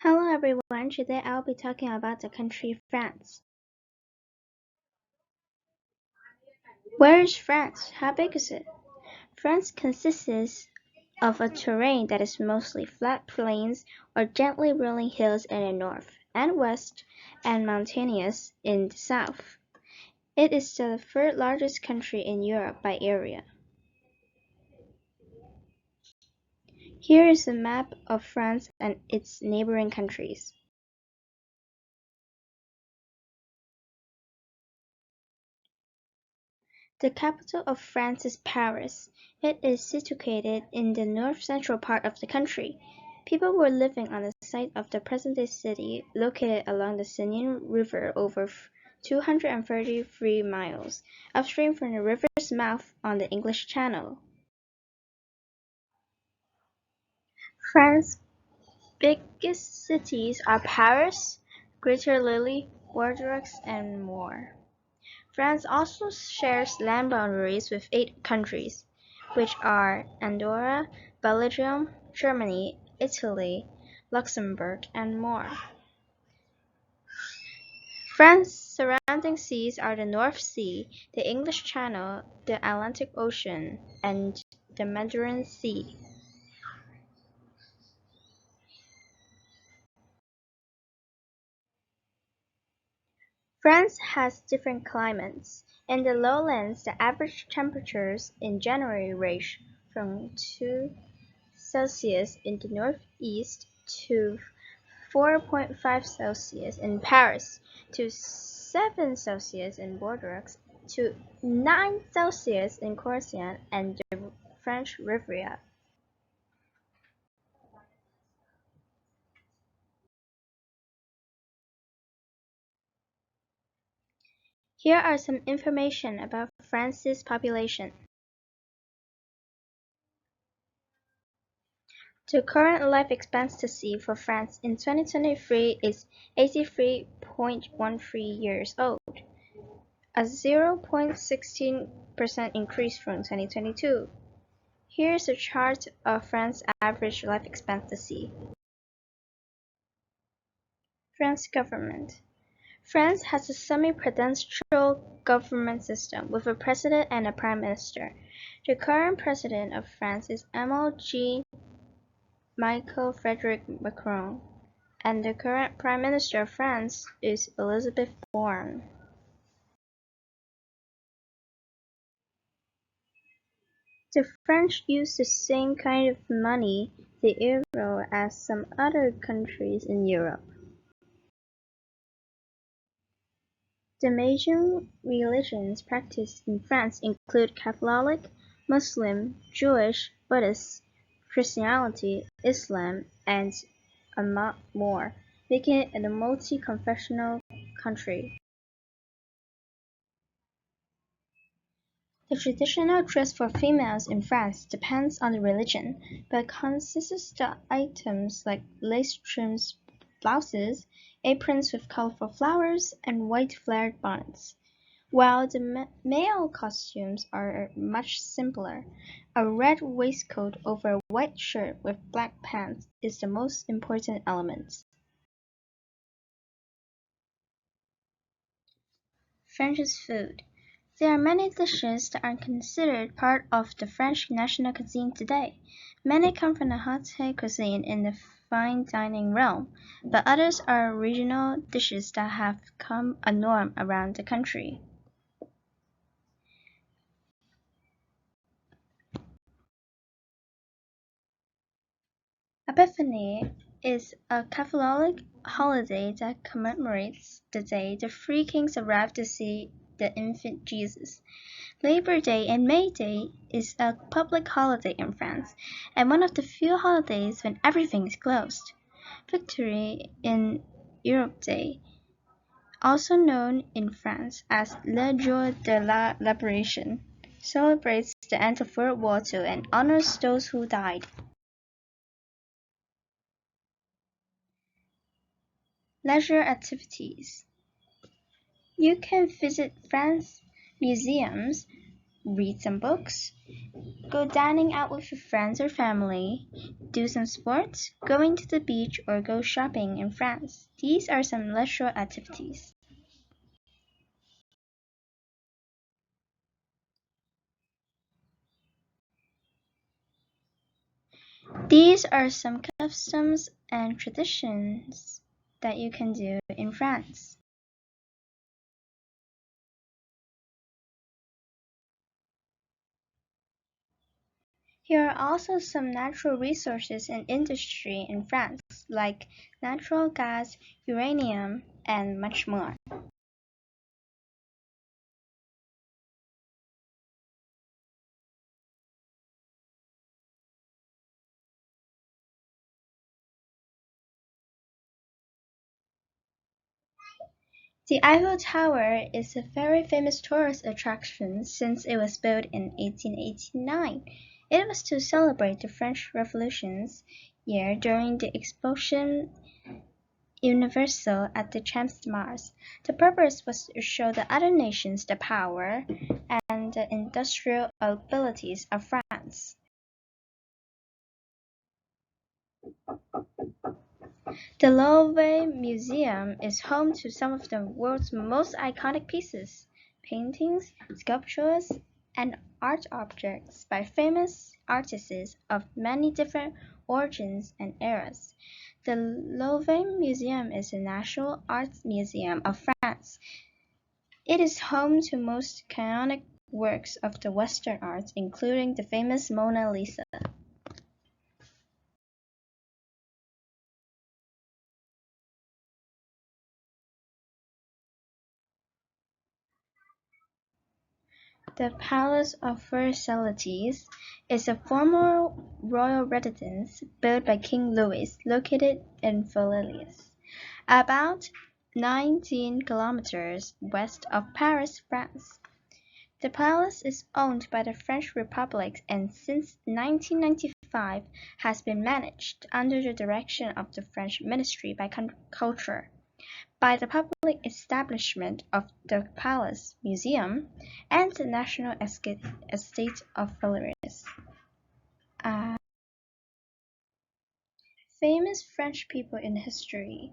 Hello everyone, today I'll be talking about the country France. Where is France? How big is it? France consists of a terrain that is mostly flat plains or gently rolling hills in the north and west and mountainous in the south. It is the third largest country in Europe by area. Here is a map of France and its neighboring countries. The capital of France is Paris. It is situated in the north-central part of the country. People were living on the site of the present-day city, located along the Seine River over 233 miles upstream from the river's mouth on the English Channel. France's biggest cities are Paris, Greater Lille, Bordeaux, and more. France also shares land boundaries with 8 countries, which are Andorra, Belgium, Germany, Italy, Luxembourg, and more. France's surrounding seas are the North Sea, the English Channel, the Atlantic Ocean, and the Mediterranean Sea. France has different climates. In the lowlands, the average temperatures in January range from 2°C in the northeast to 4.5°C in Paris, to 7°C in Bordeaux, to 9°C in Corsica and the French Riviera. Here are some information about France's population. The current life expectancy for France in 2023 is 83.13 years old, a 0.16% increase from 2022. Here is a chart of France's average life expectancy. France government. France has a semi-presidential government system with a president and a prime minister. The current president of France is Michael Frederick Macron, and the current prime minister of France is Elizabeth Borne. The French use the same kind of money, the euro, as some other countries in Europe. The major religions practiced in France include Catholic, Muslim, Jewish, Buddhist, Christianity, Islam, and a lot more, making it a multi-confessional country. The traditional dress for females in France depends on the religion, but consists of items like lace-trimmed blouses, aprons with colorful flowers, and white flared bonnets, while the male costumes are much simpler. A red waistcoat over a white shirt with black pants is the most important element. French's food. There are many dishes that are considered part of the French national cuisine today. Many come from the haute cuisine in the fine dining realm, but others are regional dishes that have become a norm around the country. Epiphany is a Catholic holiday that commemorates the day the three kings arrived to see the infant Jesus. Labor Day and May Day is a public holiday in France, and one of the few holidays when everything is closed. Victory in Europe Day, also known in France as Le Jour de la Libération, celebrates the end of World War II and honors those who died. Leisure activities. You can visit France museums, read some books, go dining out with your friends or family, do some sports, going to the beach, or go shopping in France. These are some leisure activities. These are some customs and traditions that you can do in France. Here are also some natural resources and industry in France, like natural gas, uranium, and much more. The Eiffel Tower is a very famous tourist attraction since it was built in 1889. It was to celebrate the French Revolution's year during the Explosion Universal at the Champs Mars. The purpose was to show the other nations the power and the industrial abilities of France. The Louvre Museum is home to some of the world's most iconic pieces, paintings, sculptures, and art objects by famous artists of many different origins and eras. The Louvre Museum is a national arts museum of France. It is home to most canonic works of the Western arts, including the famous Mona Lisa. The Palace of Versailles is a former royal residence built by King Louis, located in Versailles, about 19 kilometers west of Paris, France. The palace is owned by the French Republic and since 1995 has been managed under the direction of the French Ministry by Culture, by the public establishment of the Palace Museum and the National Estate of Versailles. Uh, Famous French people in history.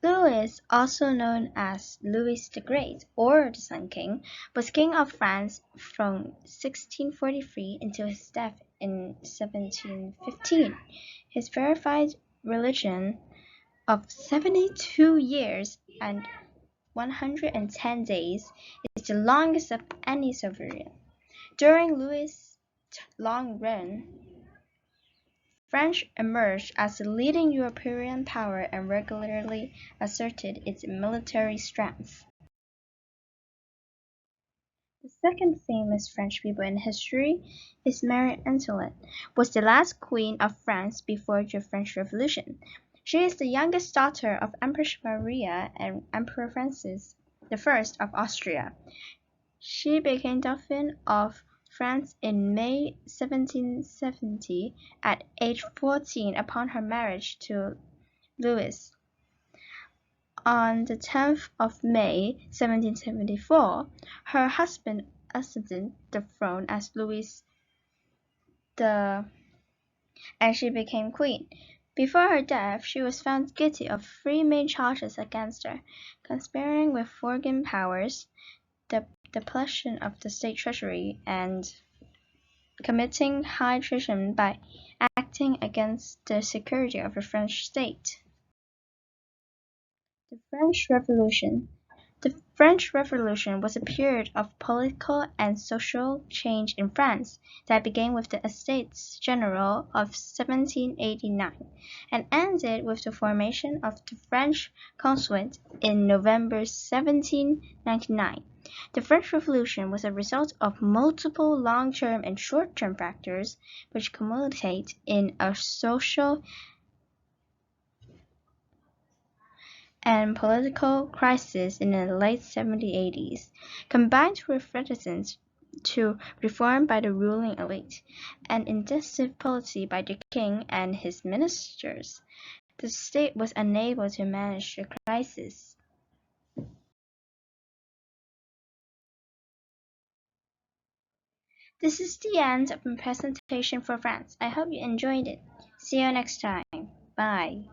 Louis, also known as Louis the Great or the Sun King, was king of France from 1643 until his death in 1715. His verified religion of 72 years and 110 days is the longest of any sovereign. During Louis' long reign, France emerged as the leading European power and regularly asserted its military strength. The second famous French people in history is Marie Antoinette, was the last queen of France before the French Revolution. She is the youngest daughter of Empress Maria and Emperor Francis I of Austria. She became Dauphin of France in May 1770 at age 14 upon her marriage to Louis. On the 10th of May 1774, her husband ascended the throne as Louis the and she became queen. Before her death, she was found guilty of three main charges against her: conspiring with foreign powers, the depletion of the state treasury, and committing high treason by acting against the security of the French state. The French Revolution. The French Revolution was a period of political and social change in France that began with the Estates General of 1789 and ended with the formation of the French Consulate in November 1799. The French Revolution was a result of multiple long-term and short-term factors which culminate in a social and political crisis in the late 1780s, combined with reticence to reform by the ruling elite and indecisive policy by the king and his ministers. The state was unable to manage the crisis. This is the end of my presentation for France. I hope you enjoyed it. See you next time. Bye.